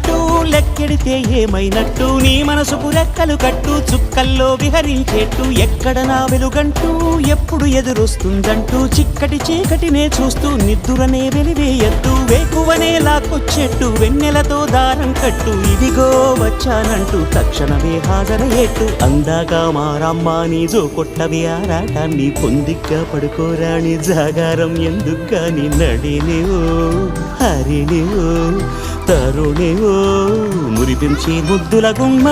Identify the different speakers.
Speaker 1: వెలుగంటూ లెక్కెడితే ఏమైనట్టు నీ మనసుకు రెక్కలు కట్టు చుక్కల్లో విహరించేట్టు ఎక్కడ నా వెలుగంటూ ఎప్పుడు ఎదురొస్తుందంటూ చిక్కటి చీకటినే చూస్తూ నిద్దురనే వెలివేయద్దు వేకువనే లాక్కొచ్చేట్టు వెన్నెలతో దారం కట్టు ఇదిగో వచ్చానంటూ తక్షణమే హాజరయ్యేట్టు అందాక మారమ్మ నీ జో కొట్టవి ఆరాటాన్ని పొందిగ్గా పడుకోరాని జాగారం ఎందుకని నడినివో హరిణివో తరుణివో మురిపించి ముద్దుల గుమ్మ